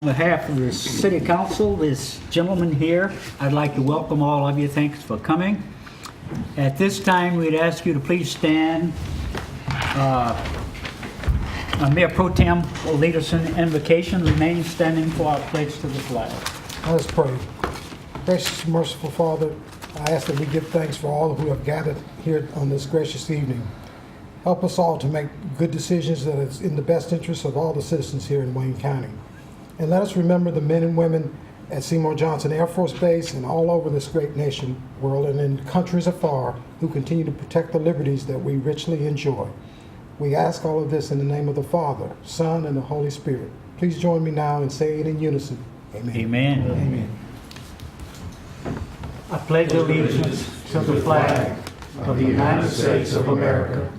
On behalf of the City Council, this gentleman here, I'd like to welcome all of you. Thanks for coming. At this time, we'd ask you to please stand. Mayor Pro Tem will lead us in invocation. Remain standing for our pledge to the flag. Let us pray. Gracious, merciful Father, I ask that we give thanks for all who have gathered here on this gracious evening. Help us all to make good decisions that is in the best interest of all the citizens here in Wayne County. And let us remember the men and women at Seymour Johnson Air Force Base and all over this great nation, world, and in countries afar who continue to protect the liberties that we richly enjoy. We ask all of this in the name of the Father, Son, and the Holy Spirit. Please join me now and say it in unison. Amen. Amen. Amen. I pledge allegiance to the flag of the United States of America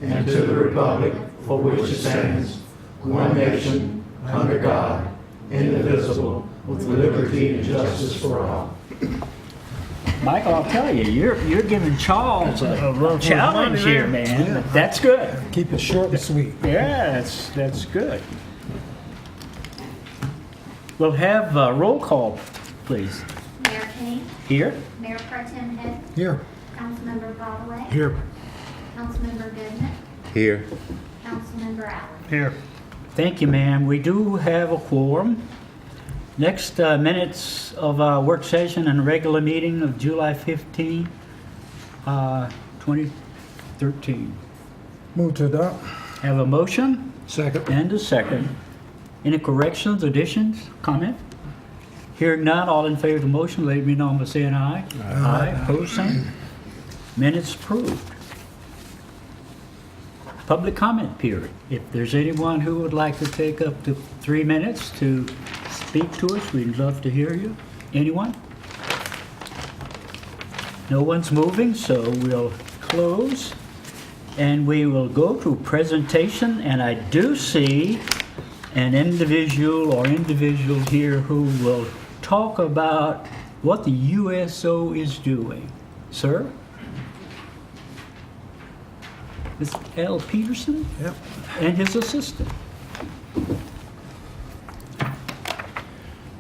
and to the republic for which it stands, one nation, under God, indivisible, with liberty and justice for all. Michael, I'll tell you, you're giving Charles a challenge here, man. Yeah. That's good. Keep it short and sweet. Yeah, that's good. We'll have a roll call, please. Mayor King. Here. Mayor Pro Tem Head. Here. Councilmember Broadway. Here. Councilmember Goodman. Here. Councilmember Allen. Here. Thank you, ma'am. We do have a quorum. Next, minutes of our work session and regular meeting of July 15, 2013. Move to adopt. Have a motion Second. and a second. Any corrections, additions, comment? Hearing none, all in favor of the motion, let me know by saying aye. Aye. Opposed, same. Minutes approved. Public comment period. If there's anyone who would like to take up to 3 minutes to speak to us, we'd love to hear you. Anyone? No one's moving, so we'll close. And we will go to presentation, and I do see an individual or individual here who will talk about what the USO is doing. Sir? It's Al Peterson? Yep. And his assistant.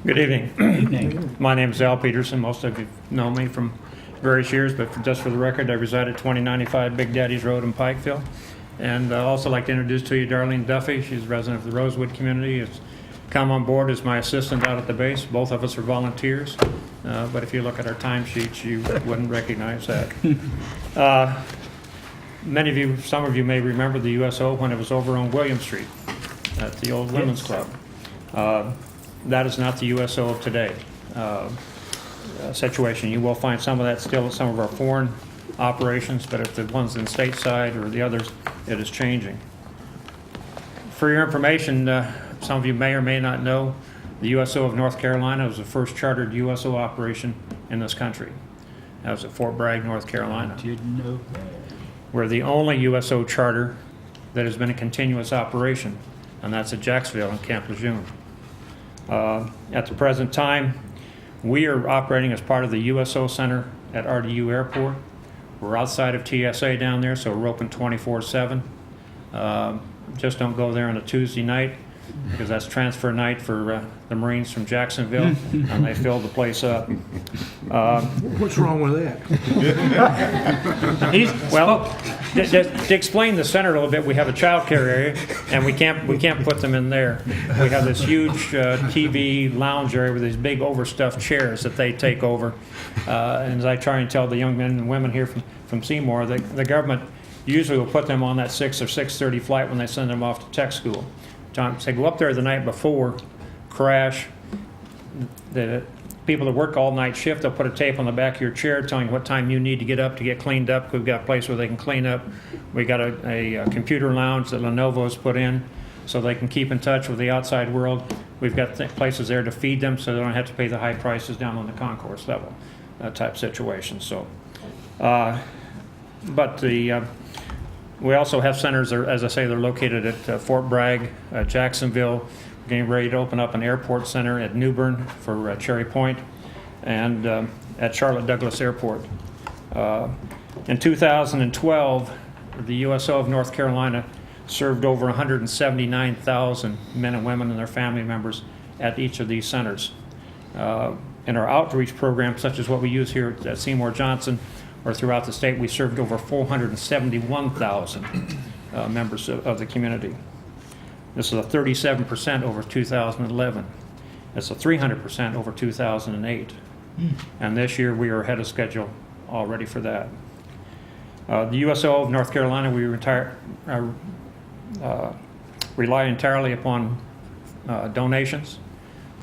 Good evening. Evening. My name is Al Peterson. Most of you know me from various years, but just for the record, I reside at 2095 Big Daddy's Road in Pikeville. And I'd also like to introduce to you Darlene Duffy. She's a resident of the Rosewood community. Has come on board as my assistant out at the base. Both of us are volunteers, but if you look at our timesheets, you wouldn't recognize that. Many of you, some of you may remember the USO when it was over on William Street at the old Women's Club. That is not the USO of today situation. You will find some of that still at some of our foreign operations, but if the ones in stateside or the others, it is changing. For your information, some of you may or may not know, the USO of North Carolina was the first chartered USO operation in this country. That was at Fort Bragg, North Carolina. Didn't know that. We're the only USO charter that has been a continuous operation, and that's at Jacksonville and Camp Lejeune. At the present time, we are operating as part of the USO Center at RDU Airport. We're outside of TSA down there, so we're open 24/7. Just don't go there on a Tuesday night, because that's transfer night for the Marines from Jacksonville, and they fill the place up. What's wrong with that? Well, to explain the center a little bit, we have a child care area, and we can't put them in there. We have this huge TV lounge area with these big overstuffed chairs that they take over. And as I try and tell the young men and women here from Seymour, the government usually will put them on that 6 or 6:30 flight when they send them off to tech school. Say, go up there the night before, crash. The people that work all night shift, they'll put a tape on the back of your chair telling you what time you need to get up to get cleaned up. We've got a place where they can clean up. We got a computer lounge that Lenovo's put in so they can keep in touch with the outside world. We've got places there to feed them so they don't have to pay the high prices down on the concourse level, type situation. So, we also have centers, as I say, they're located at Fort Bragg, Jacksonville. We're getting ready to open up an airport center at New Bern for Cherry Point, and at Charlotte Douglas Airport. In 2012, the USO of North Carolina served over 179,000 men and women and their family members at each of these centers. In our outreach program, such as what we use here at Seymour Johnson or throughout the state, we served over 471,000 members of the community. This is a 37% over 2011. It's a 300% over 2008. And this year we are ahead of schedule already for that. The USO of North Carolina, we rely entirely upon donations,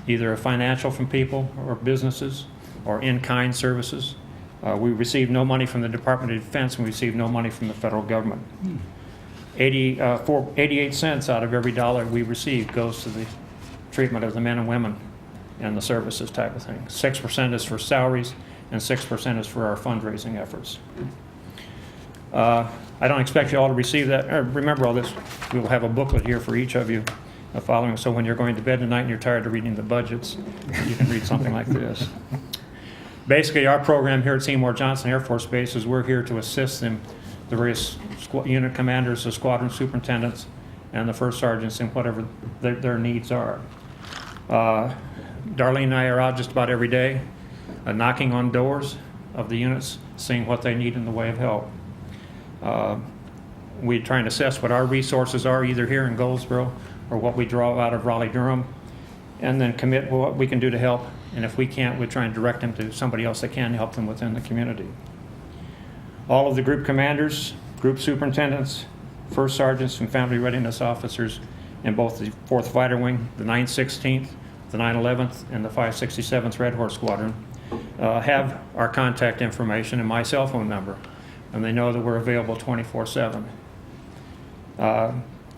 either financial from people or businesses or in-kind services. We receive no money from the Department of Defense, and we receive no money from the federal government. 88 cents out of every dollar we receive goes to the treatment of the men and women and the services type of thing. 6% is for salaries, and 6% is for our fundraising efforts. I don't expect you all to receive that, or remember all this. We will have a booklet here for each of you following, so when you're going to bed tonight and you're tired of reading the budgets, you can read something like this. Basically, our program here at Seymour Johnson Air Force Base is we're here to assist them, the various unit commanders, the squadron superintendents, and the first sergeants in whatever their needs are. Darlene and I are out just about every day, knocking on doors of the units, seeing what they need in the way of help. We try and assess what our resources are, either here in Goldsboro or what we draw out of Raleigh-Durham, and then commit what we can do to help. And if we can't, we try and direct them to somebody else that can help them within the community. All of the group commanders, group superintendents, first sergeants, and family readiness officers in both the 4th Fighter Wing, the 916th, the 911th, and the 567th Red Horse Squadron have our contact information and my cell phone number, and they know that we're available 24/7.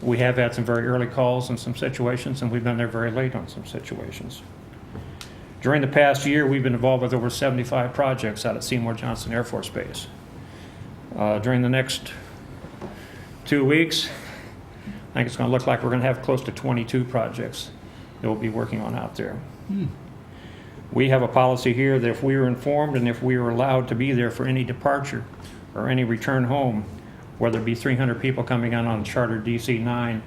We have had some very early calls in some situations, and we've been there very late on some situations. During the past year, we've been involved with over 75 projects out at Seymour Johnson Air Force Base. During the next 2 weeks, I think it's going to look like we're going to have close to 22 projects that we'll be working on out there. We have a policy here that if we are informed and if we are allowed to be there for any departure or any return home, whether it be 300 people coming in on a chartered DC-9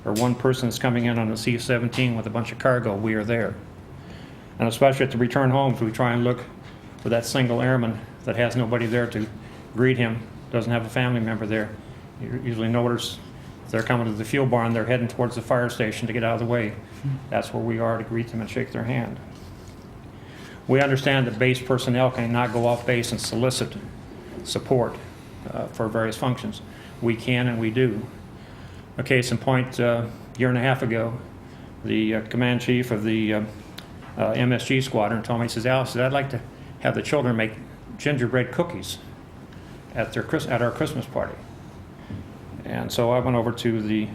or one person that's coming in on a C-17 with a bunch of cargo, we are there. And especially at the return homes, we try and look for that single airman that has nobody there to greet him, doesn't have a family member there. You usually notice if they're coming to the fuel barn, they're heading towards the fire station to get out of the way. That's where we are to greet them and shake their hand. We understand that base personnel cannot go off base and solicit support for various functions. We can and we do. A case in point, a year and a half ago, the command chief of the MSG squadron told me, he says, "Al, I'd like to have the children make gingerbread cookies at our Christmas party." And so I went over to the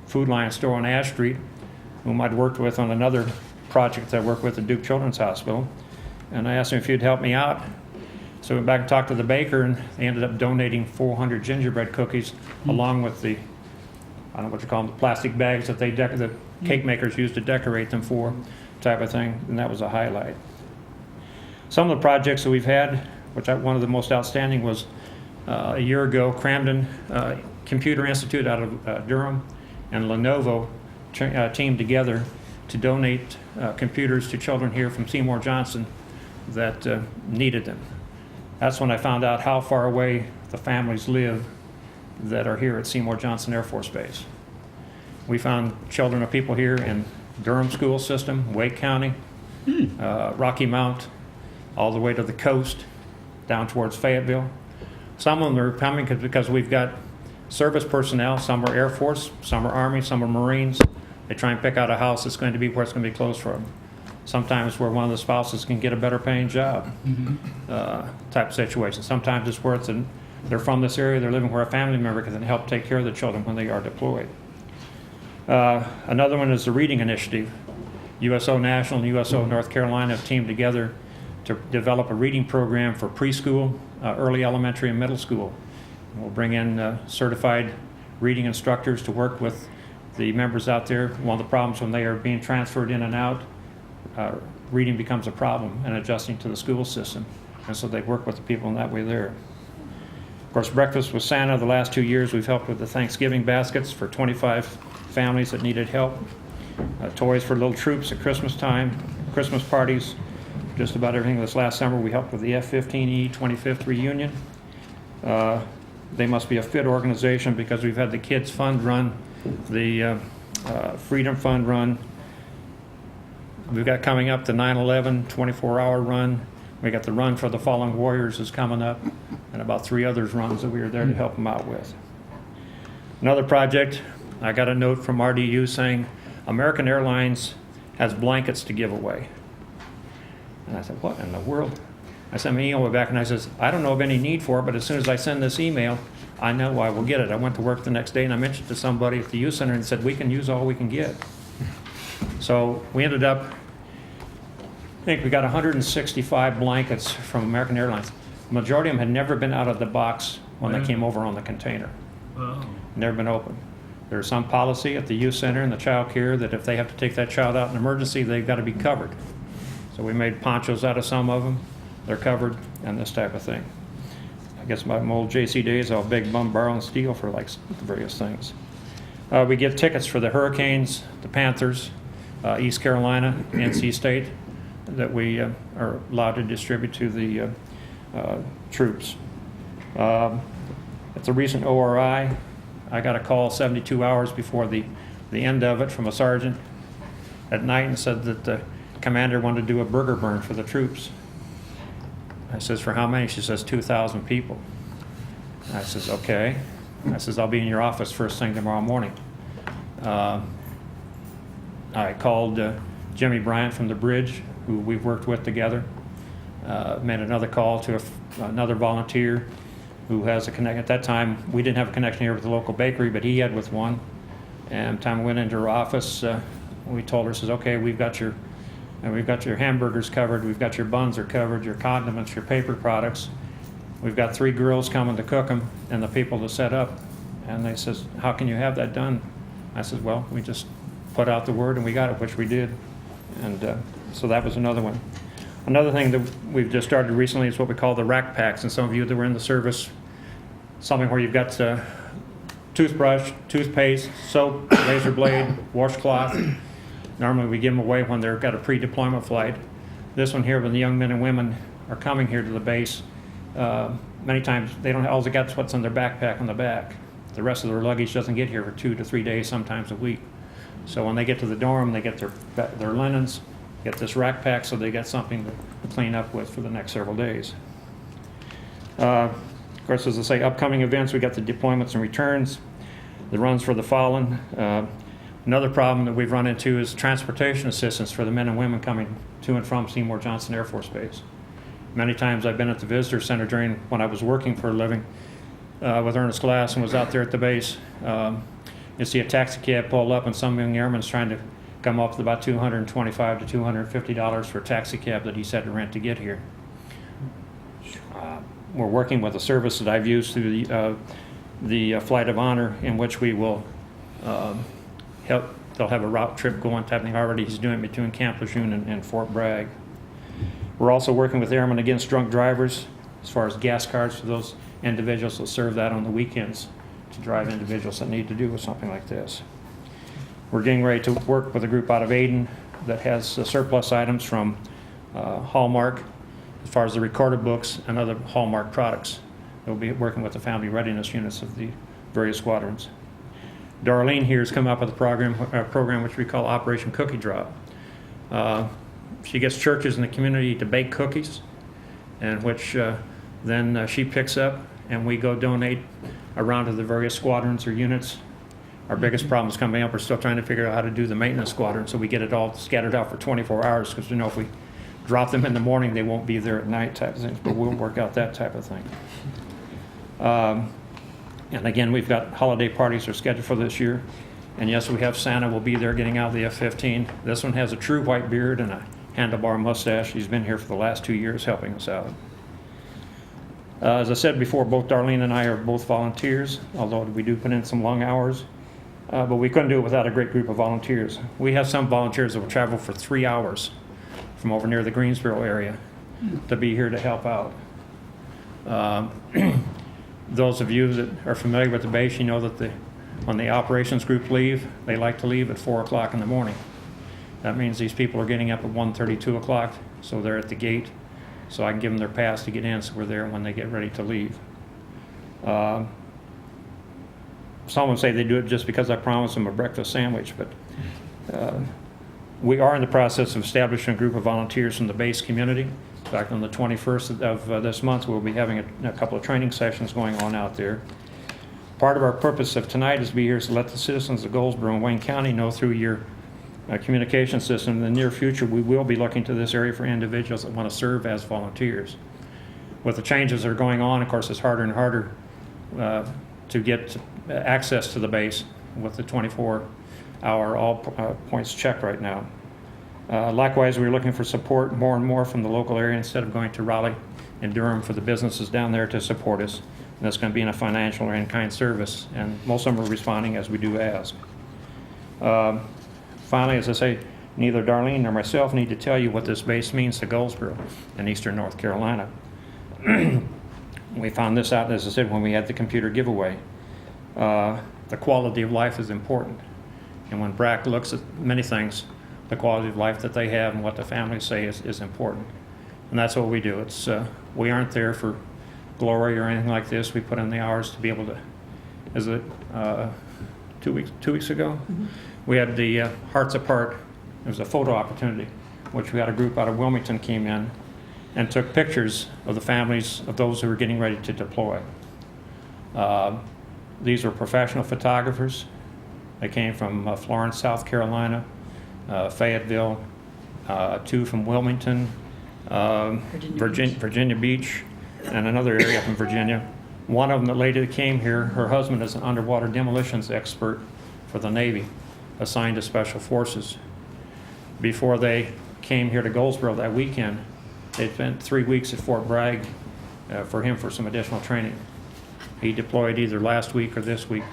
Food Lion store on Ash Street, whom I'd worked with on another project that I worked with at Duke Children's Hospital, and I asked him if he'd help me out. So we went back and talked to the baker, and they ended up donating 400 gingerbread cookies along with the, I don't know what you call them, the plastic bags that the cake makers used to decorate them for, type of thing, and that was a highlight. Some of the projects that we've had, one of the most outstanding was a year ago, Cramden Computer Institute out of Durham and Lenovo teamed together to donate computers to children here from Seymour Johnson that needed them. That's when I found out how far away the families live that are here at Seymour Johnson Air Force Base. We found children of people here in Durham school system, Wake County, Rocky Mount, all the way to the coast, down towards Fayetteville. Some of them are coming because we've got service personnel. Some are Air Force, some are Army, some are Marines. They try and pick out a house that's going to be where it's going to be close for them. Sometimes where one of the spouses can get a better paying job, type of situation. Sometimes it's where they're from this area, they're living where a family member can help take care of the children when they are deployed. Another one is the Reading Initiative. USO National and USO North Carolina have teamed together to develop a reading program for preschool, early elementary, and middle school. We'll bring in certified reading instructors to work with the members out there. One of the problems when they are being transferred in and out, reading becomes a problem and adjusting to the school system. And so they work with the people in that way there. Of course, Breakfast with Santa, the last 2 years we've helped with the Thanksgiving baskets for 25 families that needed help. toys for little troops at Christmas time, Christmas parties, just about everything. This last summer, we helped with the F-15E 25th reunion. They must be a fit organization because we've had the Kids Fund run, the Freedom Fund run. We've got coming up the 9/11 24-hour run. We got the Run for the Fallen Warriors is coming up, and about 3 others runs that we are there to help them out with. Another project, I got a note from RDU saying American Airlines has blankets to give away. And I said, what in the world? I sent my email back and I says, I don't know of any need for it, but as soon as I send this email, I know I will get it. I went to work the next day and I mentioned to somebody at the youth center and said, we can use all we can get. So we ended up, I think we got 165 blankets from American Airlines. The majority of them had never been out of the box when they came over on the container. Wow. Never been opened. There's some policy at the youth center and the child care that if they have to take that child out in emergency, they've got to be covered. So we made ponchos out of some of them. They're covered and this type of thing. I guess my old JC days, I'll beg, bum, borrow, and steal for like various things. We give tickets for the Hurricanes, the Panthers, East Carolina, NC State, that we are allowed to distribute to the troops. At the recent ORI, I got a call 72 hours before the end of it from a sergeant at night and said that the commander wanted to do a burger burn for the troops. I says, for how many? She says, 2,000 people. I says, okay. I says, I'll be in your office first thing tomorrow morning. I called Jimmy Bryant from the Bridge, who we've worked with together. Made another call to another volunteer who has a connection. At that time, we didn't have a connection here with the local bakery, but he had with one. And the time we went into her office, we told her, says, okay, we've got your hamburgers covered, we've got your buns are covered, your condiments, your paper products. We've got 3 girls coming to cook them and the people to set up. And they says, how can you have that done? I said, well, we just put out the word and we got it, which we did. And so that was another one. Another thing that we've just started recently is what we call the rack packs. And some of you that were in the service, something where you've got toothbrush, toothpaste, soap, razor blade, washcloth. Normally we give them away when they've got a pre-deployment flight. This one here, when the young men and women are coming here to the base, many times they don't all they got is what's in their backpack on the back. The rest of their luggage doesn't get here for 2 to 3 days, sometimes a week. So when they get to the dorm, they get their linens, get this rack pack, so they got something to clean up with for the next several days. Of course, as I say, upcoming events, we got the deployments and returns, the runs for the fallen. Another problem that we've run into is transportation assistance for the men and women coming to and from Seymour Johnson Air Force Base. Many times I've been at the Visitor Center when I was working for a living with Ernest Glass and was out there at the base. You see a taxi cab pull up and some young airman's trying to come up with about $225 to $250 for a taxi cab that he's had to rent to get here. We're working with a service that I've used through the Flight of Honor, in which we will help. They'll have a route trip going type thing. Already he's doing it between Camp Lejeune and Fort Bragg. We're also working with Airmen Against Drunk Drivers as far as gas cards for those individuals that serve that on the weekends to drive individuals that need to do with something like this. We're getting ready to work with a group out of Aden that has surplus items from Hallmark as far as the recorded books and other Hallmark products. They'll be working with the family readiness units of the various squadrons. Darlene here has come up with a program which we call Operation Cookie Drop. She gets churches in the community to bake cookies, and which then she picks up, and we go donate around to the various squadrons or units. Our biggest problem is coming up. We're still trying to figure out how to do the maintenance squadron, so we get it all scattered out for 24 hours, because we know if we drop them in the morning, they won't be there at night type of thing, but we'll work out that type of thing. And again, we've got holiday parties are scheduled for this year. And yes, we have Santa will be there getting out the F-15. This one has a true white beard and a handlebar mustache. He's been here for the last 2 years helping us out. As I said before, both Darlene and I are both volunteers, although we do put in some long hours. But we couldn't do it without a great group of volunteers. We have some volunteers that will travel for 3 hours from over near the Greensboro area to be here to help out. Those of you that are familiar with the base, you know that when the operations group leave, they like to leave at 4 o'clock in the morning. That means these people are getting up at 1:30, 2 o'clock, so they're at the gate, so I can give them their pass to get in, so we're there when they get ready to leave. Some would say they do it just because I promised them a breakfast sandwich, but we are in the process of establishing a group of volunteers from the base community. In fact, on the 21st of this month, we'll be having a couple of training sessions going on out there. Part of our purpose of tonight is to be here to let the citizens of Goldsboro and Wayne County know through your communication system in the near future we will be looking to this area for individuals that want to serve as volunteers. With the changes that are going on, of course, it's harder and harder to get access to the base with the 24-hour all points checked right now. Likewise, we're looking for support more and more from the local area instead of going to Raleigh and Durham for the businesses down there to support us. And that's going to be in a financial or in-kind service, and most of them are responding as we do ask. Finally, as I say, neither Darlene nor myself need to tell you what this base means to Goldsboro and Eastern North Carolina. We found this out, as I said, when we had the computer giveaway. The quality of life is important. And when BRAC looks at many things, the quality of life that they have and what the families say is important. And that's what we do. It's we aren't there for glory or anything like this. We put in the hours to be able to, is it 2 weeks ago? Mm-hmm. We had the Hearts Apart. It was a photo opportunity, which we had a group out of Wilmington came in and took pictures of the families of those who were getting ready to deploy. These are professional photographers. They came from Florence, South Carolina, Fayetteville, 2 from Wilmington, Virginia Beach, and another area up in Virginia. One of them, the lady that came here, her husband is an underwater demolitions expert for the Navy, assigned to Special Forces. Before they came here to Goldsboro that weekend, they spent 3 weeks at Fort Bragg for him for some additional training. He deployed either last week or this week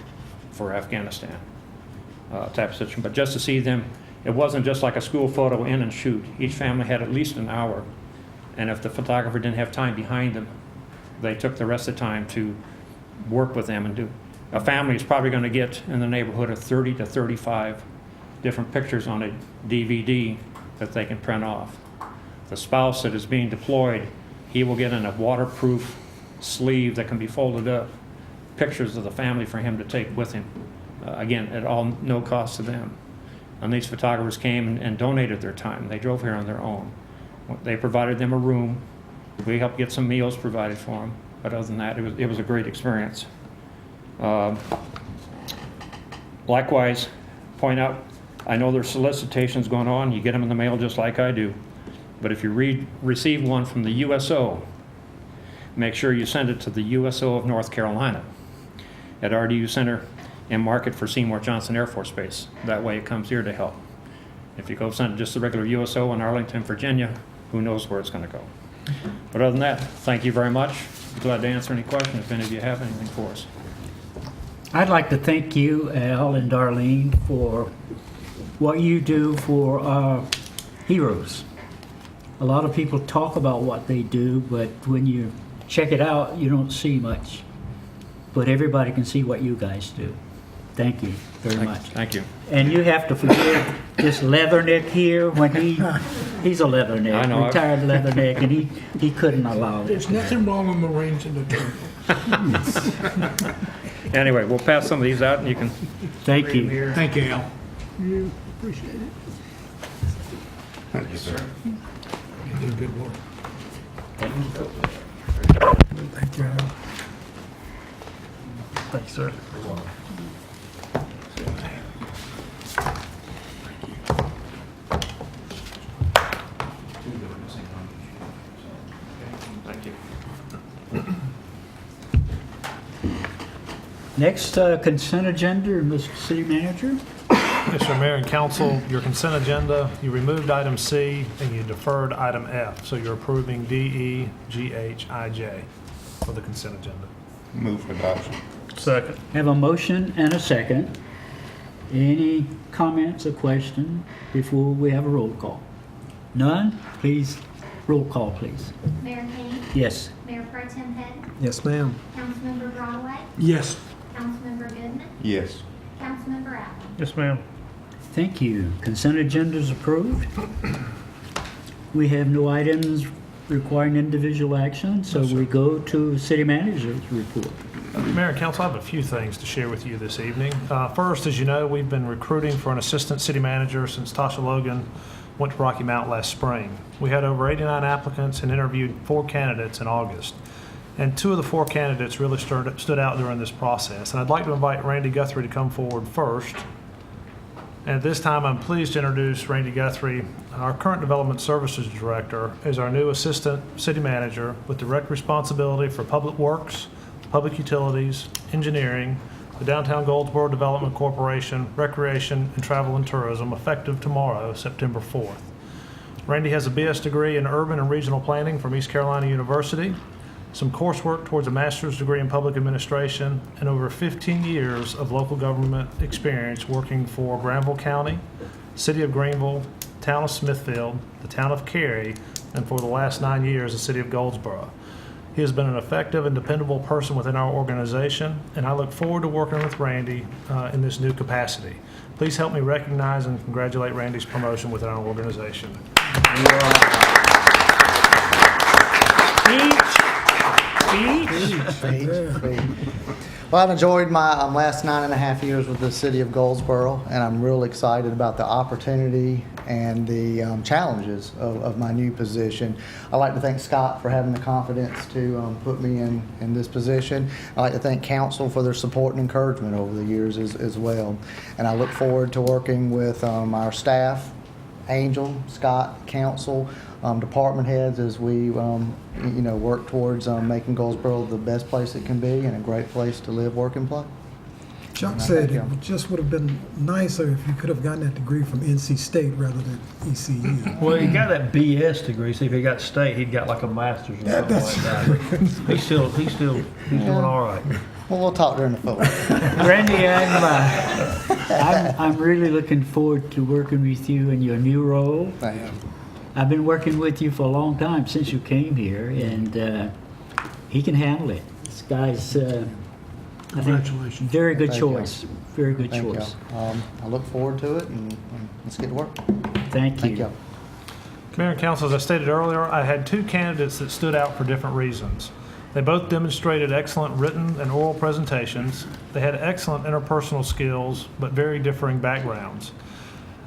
for Afghanistan type of situation. But just to see them, it wasn't just like a school photo in and shoot. Each family had at least an hour. And if the photographer didn't have time behind them, they took the rest of the time to work with them and do. A family is probably going to get in the neighborhood of 30 to 35 different pictures on a DVD that they can print off. The spouse that is being deployed, he will get in a waterproof sleeve that can be folded up, pictures of the family for him to take with him. Again, at all no cost to them. And these photographers came and donated their time. They drove here on their own. They provided them a room. We helped get some meals provided for them. But other than that, it was a great experience. Likewise, point out, I know there's solicitations going on. You get them in the mail just like I do. But if you receive one from the USO, make sure you send it to the USO of North Carolina at RDU Center and mark it for Seymour Johnson Air Force Base. That way it comes here to help. If you go send just the regular USO in Arlington, Virginia, who knows where it's going to go. But other than that, thank you very much. Glad to answer any questions if any of you have anything for us. I'd like to thank you, Al and Darlene, for what you do for our heroes. A lot of people talk about what they do, but when you check it out, you don't see much. But everybody can see what you guys do. Thank you very much. Thank you. And you have to forgive this leatherneck here when he's a leatherneck, I know. retired leatherneck, and he couldn't allow it. There's nothing wrong with Marines in the Terminal. Anyway, we'll pass some of these out and you can. Thank you. Thank you, Al. You appreciate it. Thank you, sir. You did good work. Thank you, Al. Thanks, sir. Thank you. Next, consent agenda, Mr. City Manager. Mr. Mayor and Council, your consent agenda, you removed item C and you deferred item F. So you're approving D, E, G, H, I, J for the consent agenda. Move for adoption. Second. Have a motion and a second. Any comments or questions before we have a roll call? None? Please, roll call, please. Mayor Kane, Yes. Mayor Pro Tem Head, Yes, ma'am. Councilmember Broadway, Yes. Councilmember Goodman, Yes. Councilmember Allen. Yes, ma'am. Thank you. Consent agenda is approved. We have no items requiring individual action, so we go to city manager's report. Mayor and Council, I have a few things to share with you this evening. First, as you know, we've been recruiting for an assistant city manager since Tasha Logan went to Rocky Mount last spring. We had over 89 applicants and interviewed 4 candidates in August. And 2 of the 4 candidates really stood out during this process. And I'd like to invite Randy Guthrie to come forward first. And at this time, I'm pleased to introduce Randy Guthrie, our current Development Services Director, as our new Assistant City Manager with direct responsibility for Public Works, Public Utilities, Engineering, the Downtown Goldsboro Development Corporation, Recreation, and Travel and Tourism, effective tomorrow, September 4th. Randy has a BS degree in Urban and Regional Planning from East Carolina University, some coursework towards a master's degree in public administration, and over 15 years of local government experience working for Granville County, City of Greenville, Town of Smithfield, the Town of Cary, and for the last 9 years, the City of Goldsboro. He has been an effective and dependable person within our organization, and I look forward to working with Randy in this new capacity. Please help me recognize and congratulate Randy's promotion within our organization. Well, I've enjoyed my last 9.5 years with the city of Goldsboro, and I'm real excited about the opportunity and the challenges of my new position. I'd like to thank Scott for having the confidence to put me in this position. I'd like to thank council for their support and encouragement over the years as well. And I look forward to working with our staff, Angel, Scott, council, department heads as we work towards making Goldsboro the best place it can be and a great place to live, work, and play. Chuck said it just would have been nicer if you could have gotten that degree from NC State rather than ECU. Well, he got that BS degree. See, if he got state, he'd got like a master's or something like that. He's doing all right. Well, we'll talk during the football. Randy, I'm really looking forward to working with you in your new role. Thank you. I've been working with you for a long time, since you came here, and he can handle it. This guy's, I think, very good Thank you. choice. Very good Thank choice. you. I look forward to it, and let's get to work. Thank you. Thank you. Mayor and Council, as I stated earlier, I had 2 candidates that stood out for different reasons. They both demonstrated excellent written and oral presentations. They had excellent interpersonal skills, but very differing backgrounds.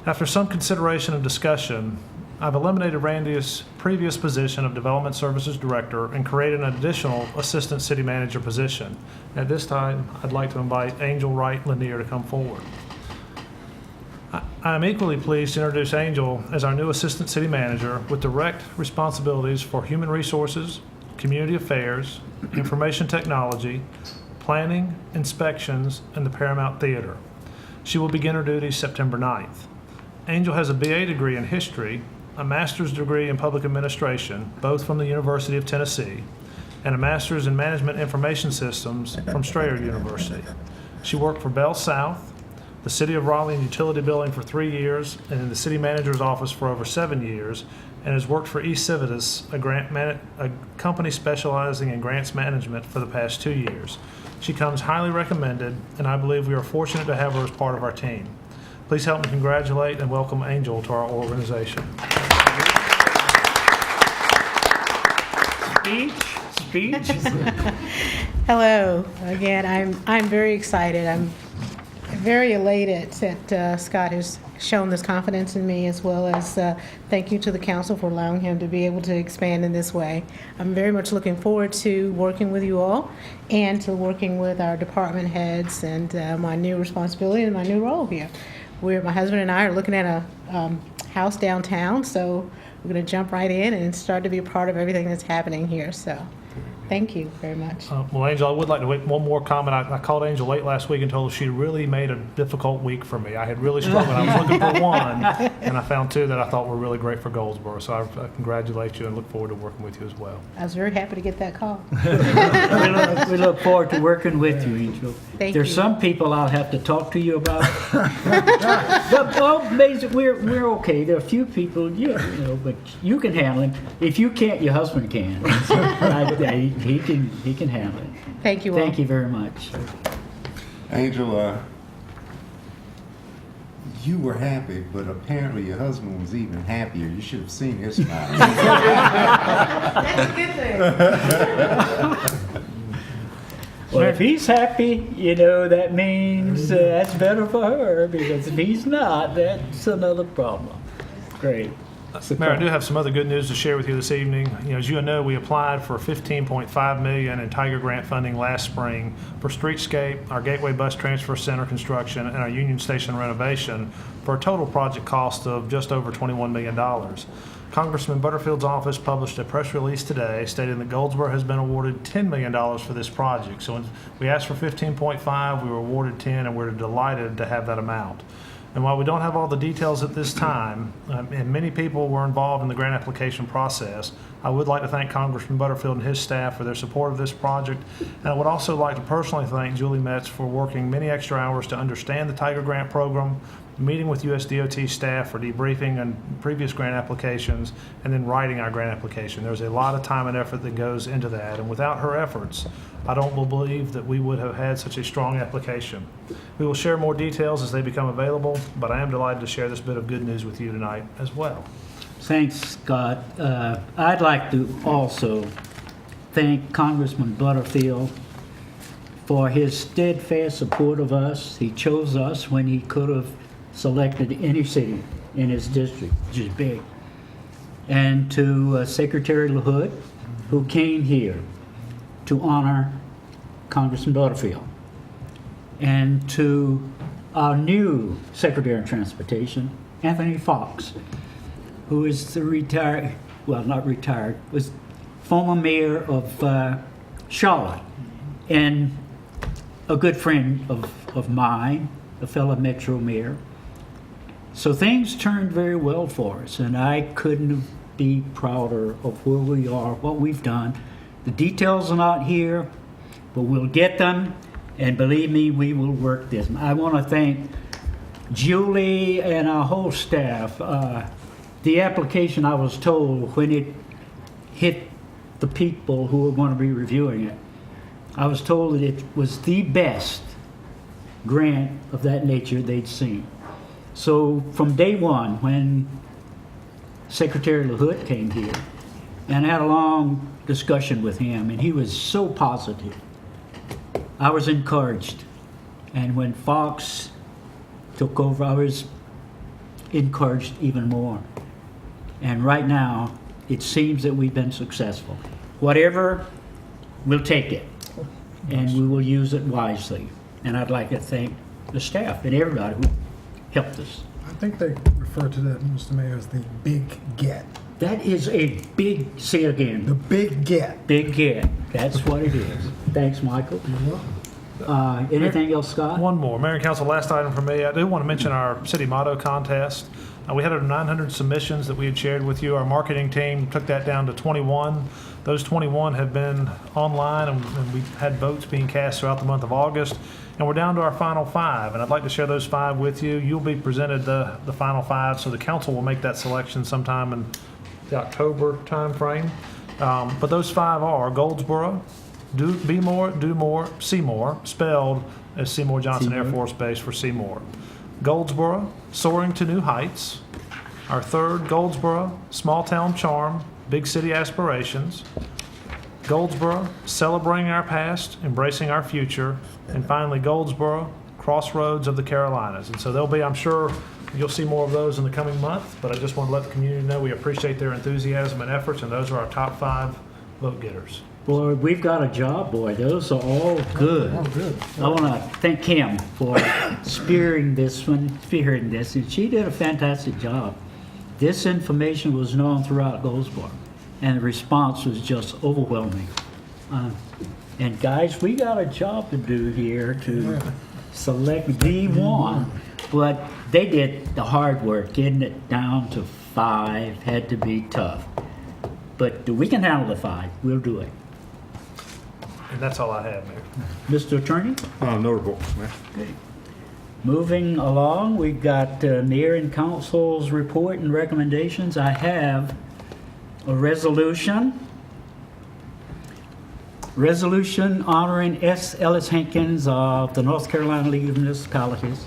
After some consideration and discussion, I've eliminated Randy's previous position of Development Services Director and created an additional Assistant City Manager position. At this time, I'd like to invite Angel Wright Lanier to come forward. I am equally pleased to introduce Angel as our new Assistant City Manager with direct responsibilities for human resources, community affairs, information technology, planning, inspections, and the Paramount Theater. She will begin her duties September 9th. Angel has a BA degree in history, a master's degree in public administration, both from the University of Tennessee, and a master's in management information systems from Strayer University. She worked for Bell South, the City of Raleigh in utility billing for 3 years, and in the city manager's office for over 7 years, and has worked for eCivitas, a company specializing in grants management, for the past 2 years. She comes highly recommended, and I believe we are fortunate to have her as part of our team. Please help me congratulate and welcome Angel to our organization. Speech. Hello again. I'm very excited. I'm very elated that Scott has shown this confidence in me, as well as thank you to the council for allowing him to be able to expand in this way. I'm very much looking forward to working with you all and to working with our department heads and my new responsibility and my new role here. My husband and I are looking at a house downtown, so we're going to jump right in and start to be a part of everything that's happening here. So thank you very much. Well, Angel, I would like to make one more comment. I called Angel late last week and told her she really made a difficult week for me. I had really struggled. I was looking for one, and I found 2 that I thought were really great for Goldsboro. So I congratulate you and look forward to working with you as well. I was very happy to get that call. We look forward to working with you, Angel. Thank There's you. some people I'll have to talk to you about. But we're okay. There are a few people, but you can handle him. If you can't, your husband can. He can handle it. Thank you all. Thank you very much. Angel, you were happy, but apparently your husband was even happier. You should have seen his smile. That's a good thing. Well, if he's happy, you know, that means that's better for her, because if he's not, that's another problem. Great. Mayor, I do have some other good news to share with you this evening. You know, as you know, we applied for $15.5 million in Tiger Grant funding last spring for streetscape, our Gateway Bus Transfer Center construction, and our Union Station renovation for a total project cost of just over $21 million. Congressman Butterfield's office published a press release today stating that Goldsboro has been awarded $10 million for this project. So when we asked for 15.5, we were awarded 10, and we're delighted to have that amount. And while we don't have all the details at this time, and many people were involved in the grant application process, I would like to thank Congressman Butterfield and his staff for their support of this project. And I would also like to personally thank Julie Metz for working many extra hours to understand the Tiger Grant program, meeting with USDOT staff for debriefing on previous grant applications, and then writing our grant application. There's a lot of time and effort that goes into that, and without her efforts, I don't believe that we would have had such a strong application. We will share more details as they become available, but I am delighted to share this bit of good news with you tonight as well. Thanks, Scott. I'd like to also thank Congressman Butterfield for his steadfast support of us. He chose us when he could have selected any city in his district, which is big. And to Secretary LaHood, who came here to honor Congressman Butterfield. And to our new Secretary of Transportation, Anthony Fox, who is the retired, well, not retired, was former mayor of Charlotte, and a good friend of mine, a fellow Metro mayor. So things turned very well for us, and I couldn't be prouder of where we are, what we've done. The details are not here, but we'll get them, and believe me, we will work this. I want to thank Julie and our whole staff. The application, I was told, when it hit the people who were going to be reviewing it, I was told that it was the best grant of that nature they'd seen. So from day one, when Secretary LaHood came here, and I had a long discussion with him, and he was so positive, I was encouraged. And when Fox took over, I was encouraged even more. And right now, it seems that we've been successful. Whatever, we'll take it, and we will use it wisely. And I'd like to thank the staff and everybody who helped us. I think they refer to that, Mr. Mayor, as the big get. That is a big, say it again. The big get. Big get. That's what it is. Thanks, Michael. You're welcome. Anything else, Scott? One more. Mayor and Council, last item for me. I do want to mention our city motto contest. We had over 900 submissions that we had shared with you. Our marketing team took that down to 21. Those 21 have been online, and we've had votes being cast throughout the month of August. And we're down to our final 5, and I'd like to share those 5 with you. You'll be presented the final 5, so the council will make that selection sometime in the October time frame. But those 5 are Goldsboro, Be More, Do More, Seymour, spelled as Seymour Johnson Air Force Base for Seymour. Goldsboro, Soaring to New Heights. Our third, Goldsboro, Small Town Charm, Big City Aspirations. Goldsboro, Celebrating Our Past, Embracing Our Future. And finally, Goldsboro, Crossroads of the Carolinas. And so there'll be, I'm sure, you'll see more of those in the coming month, but I just want to let the community know we appreciate their enthusiasm and efforts, and those are our top 5 vote getters. Boy, we've got a job, boy. Those are all good. Oh, good. I want to thank Kim for spearheading this, and she did a fantastic job. This information was known throughout Goldsboro, and the response was just overwhelming. And guys, we got a job to do here to select the one, but they did the hard work. Getting it down to 5 had to be tough. But we can handle the 5. We'll do it. And that's all I have, Mayor. Mr. Attorney? No reports, man. Okay. Moving along, we've got Mayor and Council's report and recommendations. I have a resolution honoring S. Ellis Hankins of the North Carolina League of Municipalities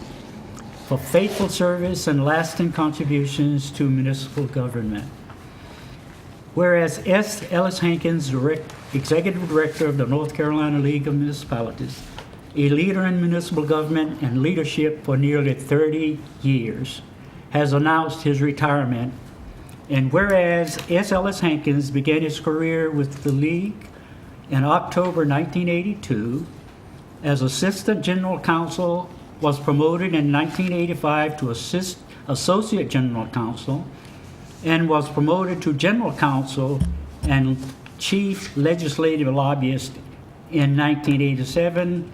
for faithful service and lasting contributions to municipal government. Whereas S. Ellis Hankins, Executive Director of the North Carolina League of Municipalities, a leader in municipal government and leadership for nearly 30 years, has announced his retirement. And whereas S. Ellis Hankins began his career with the League in October 1982, as Assistant General Counsel, was promoted in 1985 to Associate General Counsel, and was promoted to General Counsel and Chief Legislative Lobbyist in 1987,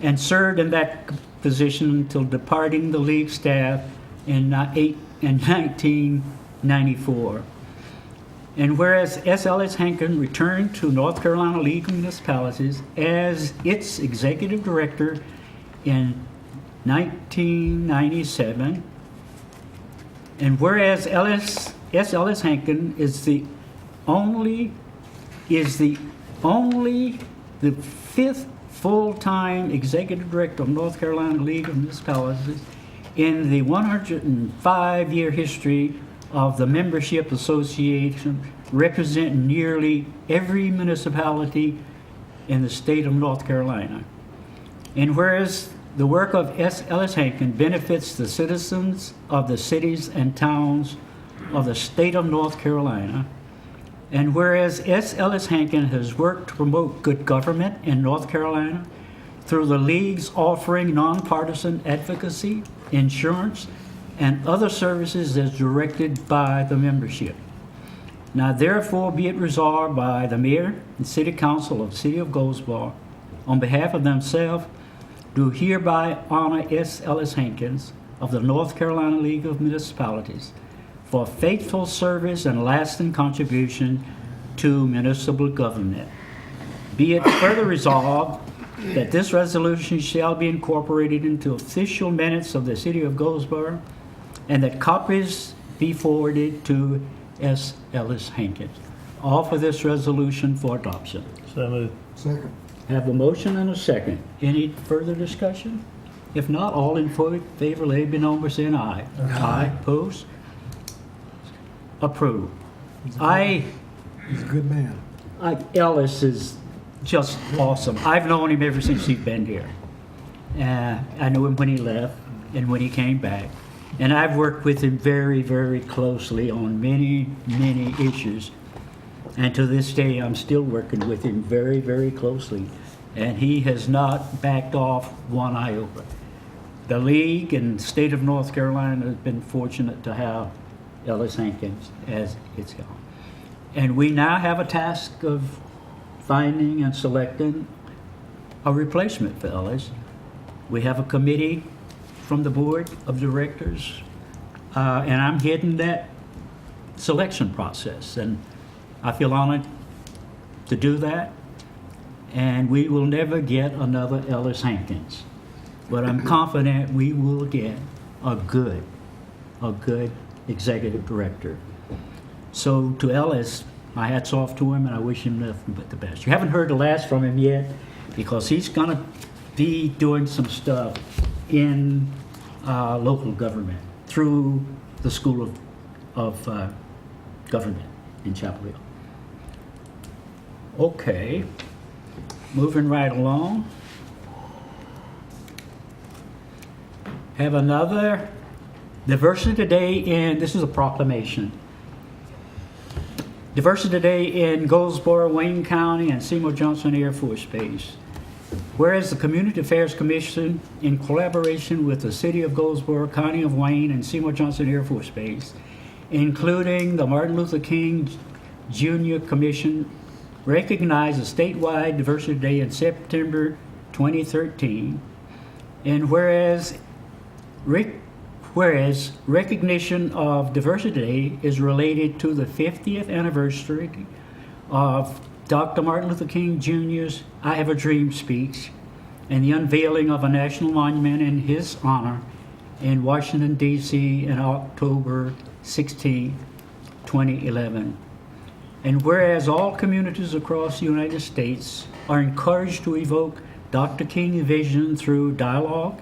and served in that position until departing the League staff in 1994. And whereas S. Ellis Hankins returned to North Carolina League of Municipalities as its Executive Director in 1997, and whereas S. Ellis Hankins is the fifth full-time Executive Director of North Carolina League of Municipalities in the 105-year history of the membership association, representing nearly every municipality in the state of North Carolina. And whereas the work of S. Ellis Hankins benefits the citizens of the cities and towns of the state of North Carolina, and whereas S. Ellis Hankins has worked to promote good government in North Carolina through the League's offering nonpartisan advocacy, insurance, and other services as directed by the membership. Now therefore be it resolved by the Mayor and City Council of the City of Goldsboro, on behalf of themselves, do hereby honor S. Ellis Hankins of the North Carolina League of Municipalities for faithful service and lasting contribution to municipal government. Be it further resolved that this resolution shall be incorporated into official minutes of the City of Goldsboro, and that copies be forwarded to S. Ellis Hankins. Offer this resolution for adoption. So moved. Second. Have a motion and a second. Any further discussion? If not, all in favor, let it be known by saying aye. Aye. Opposed? Approved. He's a good man. Ellis is just awesome. I've known him ever since he's been here. I knew him when he left and when he came back. And I've worked with him very, very closely on many, many issues. And to this day, I'm still working with him very, very closely. And he has not backed off one iota. The League and the state of North Carolina has been fortunate to have Ellis Hankins as its gone. And we now have a task of finding and selecting a replacement for Ellis. We have a committee from the board of directors, and I'm heading that selection process. And I feel honored to do that. And we will never get another Ellis Hankins. But I'm confident we will get a good executive director. So to Ellis, my hat's off to him, and I wish him nothing but the best. You haven't heard the last from him yet, because he's going to be doing some stuff in local government through the School of Government in Chapel Hill. Okay, moving right along. Have another Diversity Day in, this is a proclamation. Diversity Day in Goldsboro, Wayne County, and Seymour Johnson Air Force Base. Whereas the Community Affairs Commission, in collaboration with the City of Goldsboro, County of Wayne, and Seymour Johnson Air Force Base, including the Martin Luther King Jr. Commission, recognized a statewide Diversity Day in September 2013. And whereas recognition of Diversity Day is related to the 50th anniversary of Dr. Martin Luther King Jr.'s I Have a Dream speech and the unveiling of a national monument in his honor in Washington, D.C. on October 16, 2011. And whereas all communities across the United States are encouraged to evoke Dr. King's vision through dialogue,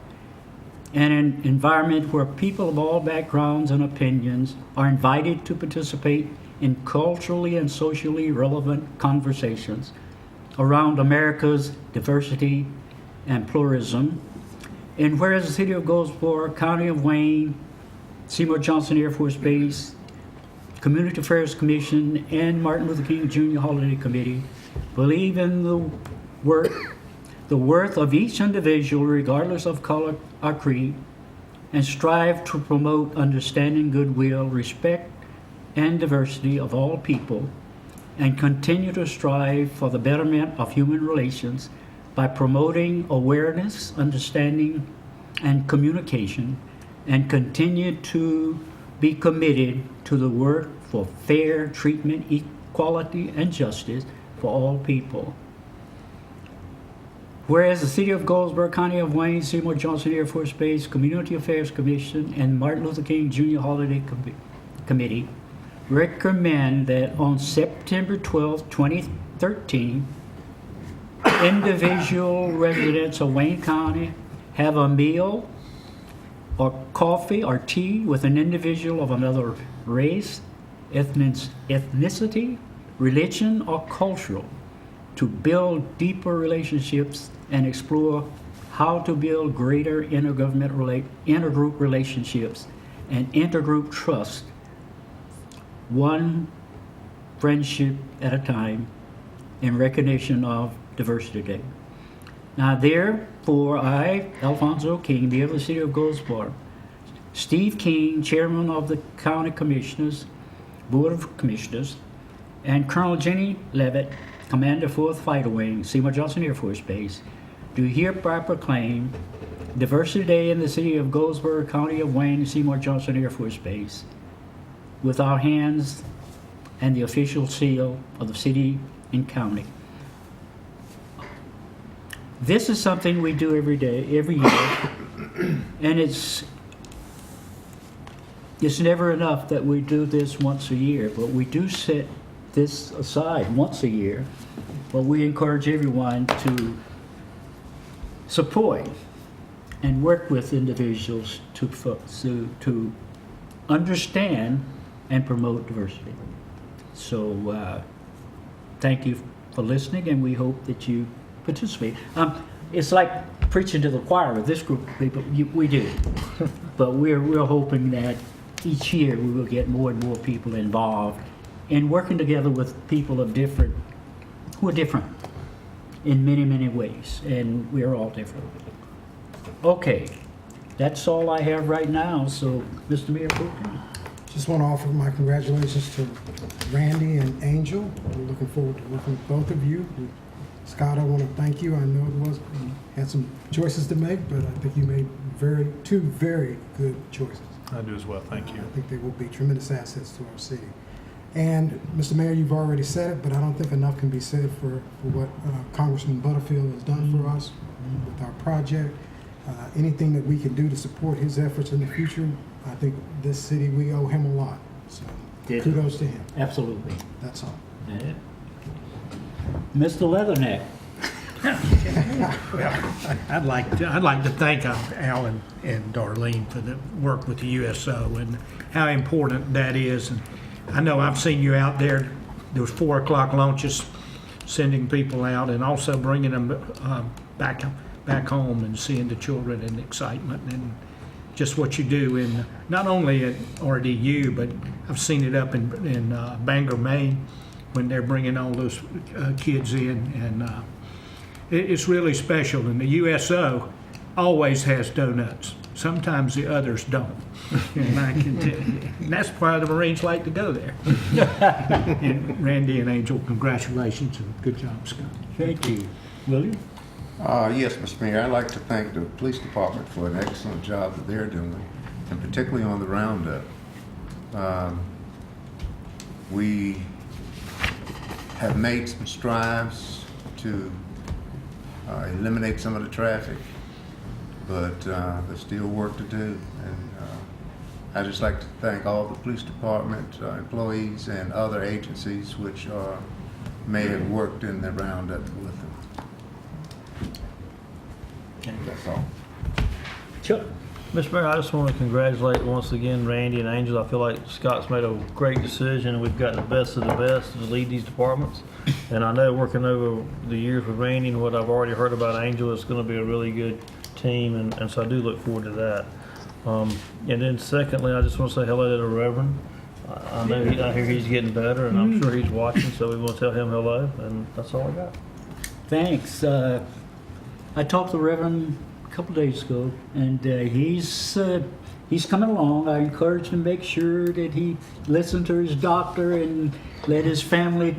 and an environment where people of all backgrounds and opinions are invited to participate in culturally and socially relevant conversations around America's diversity and pluralism. And whereas the City of Goldsboro, County of Wayne, Seymour Johnson Air Force Base, Community Affairs Commission, and Martin Luther King Jr. Holiday Committee believe in the worth of each individual, regardless of color or creed, and strive to promote understanding, goodwill, respect, and diversity of all people, and continue to strive for the betterment of human relations by promoting awareness, understanding, and communication, and continue to be committed to the work for fair treatment, equality, and justice for all people. Whereas the City of Goldsboro, County of Wayne, Seymour Johnson Air Force Base, Community Affairs Commission, and Martin Luther King Jr. Holiday Committee recommend that on September 12, 2013, individual residents of Wayne County have a meal or coffee or tea with an individual of another race, ethnicity, religion, or cultural to build deeper relationships and explore how to build greater intergroup relationships and intergroup trust, one friendship at a time, in recognition of Diversity Day. Now therefore, I, Alfonso King, Mayor of the City of Goldsboro, Steve King, Chairman of the County Commissioners, Board of Commissioners, and Colonel Jenny Levitt, Commander 4th Fighter Wing, Seymour Johnson Air Force Base, do hereby proclaim Diversity Day in the City of Goldsboro, County of Wayne, Seymour Johnson Air Force Base, with our hands and the official seal of the city and county. This is something we do every year, and it's never enough that we do this once a year, but we do set this aside once a year, but we encourage everyone to support and work with individuals to understand and promote diversity. So thank you for listening, and we hope that you participate. It's like preaching to the choir with this group of people. We do, but we're hoping that each year we will get more and more people involved in working together with people who are different in many, many ways, and we're all different. Okay, that's all I have right now. So, Mr. Mayor, Just want to offer my congratulations to Randy and Angel. We're looking forward to working with both of you. Scott, I want to thank you. I know you had some choices to make, but I think you made two very good choices. I do as well, thank you. I think they will be tremendous assets to our city. And Mr. Mayor, you've already said it, but I don't think enough can be said for what Congressman Butterfield has done for us with our project. Anything that we can do to support his efforts in the future, I think this city, we owe him a lot. So kudos to him. Absolutely. That's all. Yeah. Mr. Leatherneck. Well, I'd like to thank Alan and Darlene for the work with the USO and how important that is. And I know I've seen you out there. There was 4 o'clock launches, sending people out, and also bringing them back home and seeing the children and the excitement and just what you do. And not only at RDU, but I've seen it up in Bangor, Maine, when they're bringing all those kids in, and it's really special. And the USO always has donuts. Sometimes the others don't. And I can tell you, and that's why the Marines like to go there. And Randy and Angel, congratulations and good job, Scott. Thank you. William? Yes, Mr. Mayor, I'd like to thank the police department for an excellent job that they're doing, and particularly on the roundup. We have made some strides to eliminate some of the traffic, but there's still work to do. And I'd just like to thank all the police department employees and other agencies which may have worked in the roundup with them. That's all. Sure. Mr. Mayor, I just want to congratulate once again Randy and Angel. I feel like Scott's made a great decision, and we've got the best of the best to lead these departments. And I know working over the years with Randy and what I've already heard about Angel, it's going to be a really good team, and so I do look forward to that. And then secondly, I just want to say hello to the Reverend. I know I hear he's getting better, and I'm sure he's watching, so we want to tell him hello, and that's all I got. Thanks. I talked to the Reverend a couple days ago, and he's coming along. I encouraged him to make sure that he listened to his doctor and let his family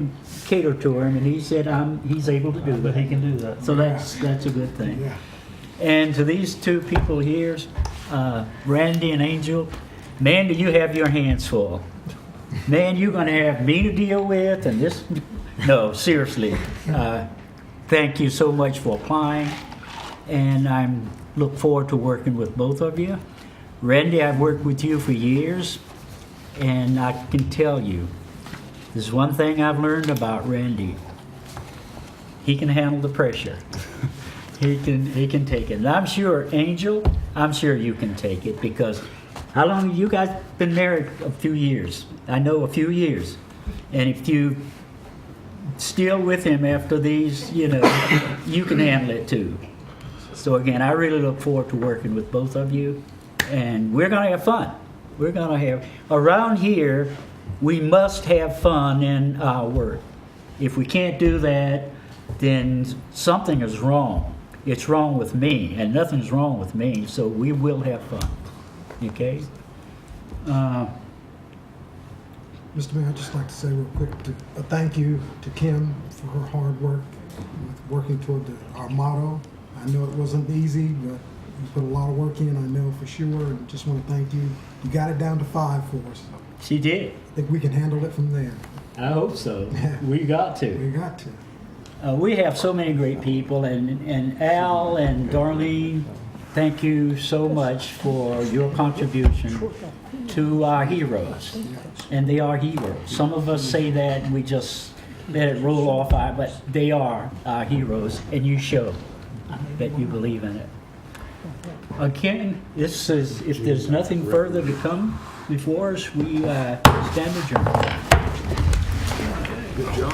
cater to him, and he said he's able to do But that. he can do that. So that's a good thing. Yeah. And to these two people here, Randy and Angel, man, do you have your hands full. Man, you're going to have me to deal with, and this, no, seriously. Thank you so much for applying, and I look forward to working with both of you. Randy, I've worked with you for years, and I can tell you, there's one thing I've learned about Randy. He can handle the pressure. He can take it. And I'm sure, Angel, I'm sure you can take it, because how long have you guys been married? A few years. I know a few years. And if you still with him after these, you can handle it too. So again, I really look forward to working with both of you, and we're going to have fun. We're going to have, around here, we must have fun in our work. If we can't do that, then something is wrong. It's wrong with me, and nothing's wrong with me, so we will have fun. Okay? Mr. Mayor, I'd just like to say real quick, a thank you to Kim for her hard work with working toward our motto. I know it wasn't easy, but you put a lot of work in, I know for sure, and just want to thank you. You got it down to 5 for us. She did. I think we can handle it from there. I hope so. We got to. We got to. We have so many great people, and Al and Darlene, thank you so much for your contribution to our heroes. And they are heroes. Some of us say that and we just let it roll off, but they are our heroes, and you show that you believe in it. Again, this is, if there's nothing further to come before us, we stand adjourned. Good job.